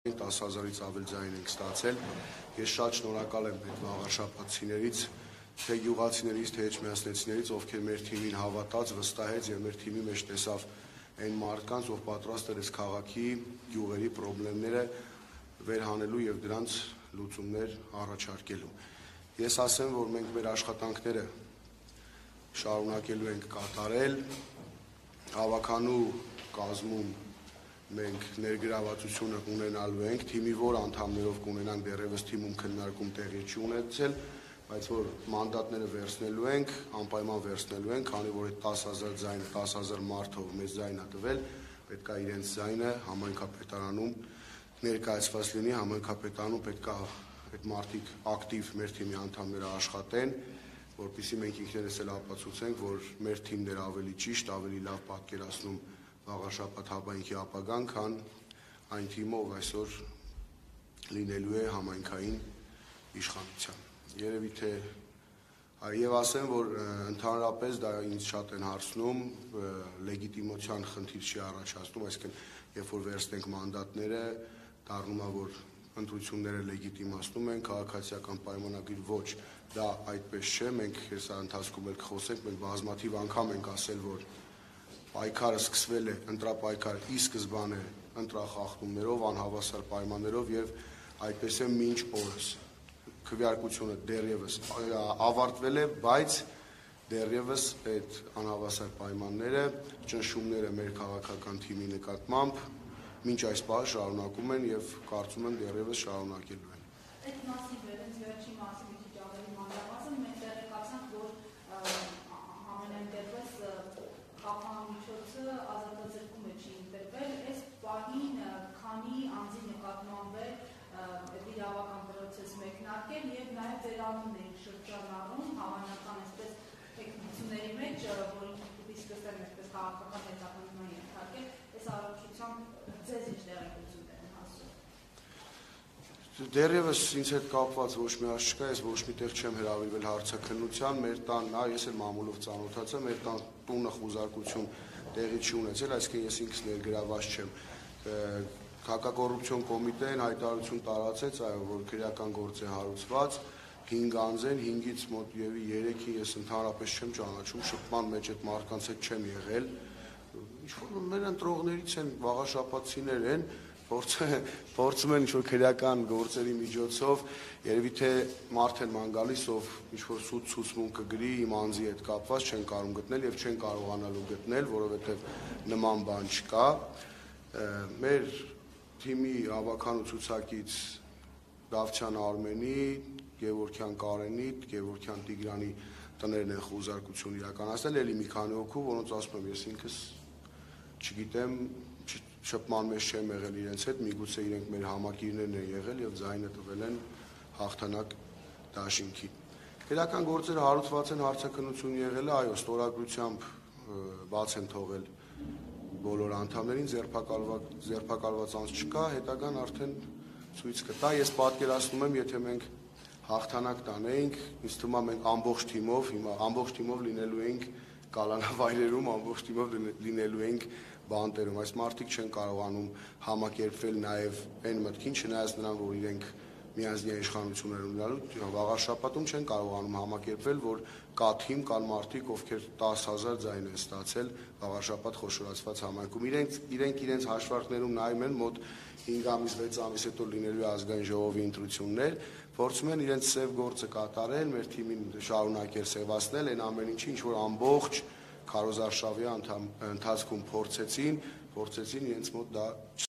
10,000-ից ավել ձայն ենք ստացել։ Ես շատ շնորհակալ եմ այդ վաղաշաբաթցիներից, թե գյուղացիներից, թե էջմիածնեցիներից, ովքեր մեր թիմին հավատաց, վստահեց եւ մեր թիմի մեջ տեսավ այն մարդկանց, ով պատրաստ էր այս քաղաքի գյուղերի խնդիրները վերհանելու եւ դրանց լուծումներ առաջարկելու։ Ես ասեմ, որ մենք մեր աշխատանքները շարունակելու ենք կատարել, հավաքանու կազմում մենք ներգրավվածությունը ունենալու ենք, թիմի որ անդամներով կունենանք դեռևս թիմում քննարկում տեղի չի ունեցել, բայց որ մանդատները վերցնելու ենք, անպայման վերցնելու ենք, քանի որ այդ 10,000 ձայնը, 10,000 մարդով մեծ ձայն է տվել, պետք է իրենց ձայնը համայնքապետարանում ներկայացված լինի, համայնքապետարանում պետք է այդ մարդիկ ակտիվ մեր թիմի անդամները աշխատեն, որպեսզի մենք ինքներս էլ ապացուցենք, որ մեր թիմն էր ավելի ճիշտ, ավելի լավ պատկերացնում վաղաշաբաթ համայնքի ապագան, քան այն թիմը, ով այսօր լինելու է համայնքային իշխանության։ Երևի թե եւ ասեմ, որ ընդհանրապես դա ինձ շատ են հարցնում, լեգիտիմության խնդիր չի առաջացնում, այսինքն երբ որ վերցնենք մանդատները, դառնում է, որ ընտրությունները լեգիտիմացնում են, քաղաքացիական պայմանագիր ոչ, դա այդպես չէ, մենք հեսա ընթացքում էլ կխոսենք, մենք բազմաթիվ անգամ ենք ասել, որ պայքարը սկսվել է, ընտրապայքարը ի սկզբանե ընտրախախտումներով, անհավասար պայմաններով եւ այդպես է մինչ օրս։ Քվեարկությունը դեռևս ավարտվել է, բայց դեռևս այդ անհավասար պայմանները, ճնշումները մեր քաղաքական թիմի նկատմամբ մինչ այս պահը շարունակում են եւ կարծում եմ դեռևս շարունակելու են։ Այդ մասին վերջ վերջի մասին մի քիչ ավելի մանրամասն մենք տեղեկացանք, որ համենայն դեպս խափանմիջոցը ազատազրկում է չի ընտրվել, այս պահին քանի անձի նկատմամբ է վիրավական պրոցես մեկնարկել եւ նաեւ վերանում ենք շրջանառում հավանական այսպես տեխնիկությունների մեջ, որին պիտի սկսեն այսպես քաղաքական հետապնդման ենթարկել, այս առողջությամբ ձեզ ինչ տեղեկություններ են հասում։ Դեռևս ինձ հետ կապված ոչ մի հարց չկա, ես ոչ միտեղ չեմ հրավիրվել հարցաքննության, մեր տան, ես էլ մամուլով ծանոթացա, մեր տան տունը խուզարկություն տեղի չի ունեցել, այսինքն ես ինքս ներգրաված չեմ։ Հակակոռուպցիոն կոմիտեն հայտարարություն տարածեց, այո, որ քրեական գործ է հարուցված, 5 անձ են, 5-ից մոտ եւի 3-ին ես ընդհանրապես չեմ ճանաչում, շփման մեջ այդ մարդկանց հետ չեմ եղել։ Ինչ-որ մեր ընտրողներից են, վաղաշաբաթցիներ են, փորձում են ինչ-որ քրեական գործերի միջոցով, երևի թե մարդ են ման գալիս, ով ինչ-որ սուտ ցուցմունք կգրի իմ անձի հետ կապված, չեն կարող գտնել եւ չեն կարողանալու գտնել, որովհետեւ նման բան չկա։ Մեր թիմի հավաքանու ցուցակից Դավթյան Արմենի, Գևորգյան Կարենի, Գևորգյան Տիգրանի տներն են խուզարկություն իրականացնել, ելի մի քանի հոգու, որոնց ասում եմ ես ինքս չգիտեմ, շփման մեջ չեմ եղել իրենց հետ, միգուցե իրենք մեր համակիրներն են եղել եւ ձայնը տվել են հաղթանակ դաշինքին։ Քրեական գործերը հարուցված են, հարցաքննություն եղել է, այո, ստորագրությամբ բաց են թողել բոլոր անդամներին, ձերբակալված անձ չկա, հետագան արդեն ցույց կտա։ Ես պատկերացնում եմ, եթե մենք հաղթանակ տանեինք, ինձ թվում է մենք ամբողջ թիմով լինելու ենք կալանավայրերում, ամբողջ թիմով լինելու ենք բանտերում։ Այս մարդիկ չեն կարողանում համակերպվել նաև այն մտքին, չնայած նրան, որ իրենք միանձնյա իշխանություններ ունենալու վաղաշաբաթում չեն կարողանում համակերպվել, որ կա թիմ, կան մարդիկ, ովքեր 10,000 ձայն են ստացել վաղաշաբաթ խոշորացված համայնքում։ Իրենք իրենց հաշվարկներում նայում են մոտ 5 ամիս, 6 ամիս հետո լինելու ազգային ժողովի ընտրություններ, փորձում են իրենց սև գործը կատարել, մեր թիմին շարունակել սևացնել այն ամեն ինչի, ինչ որ ամբողջ քարոզարշավի ընթացքում փորձեցին իրենց մոտ դա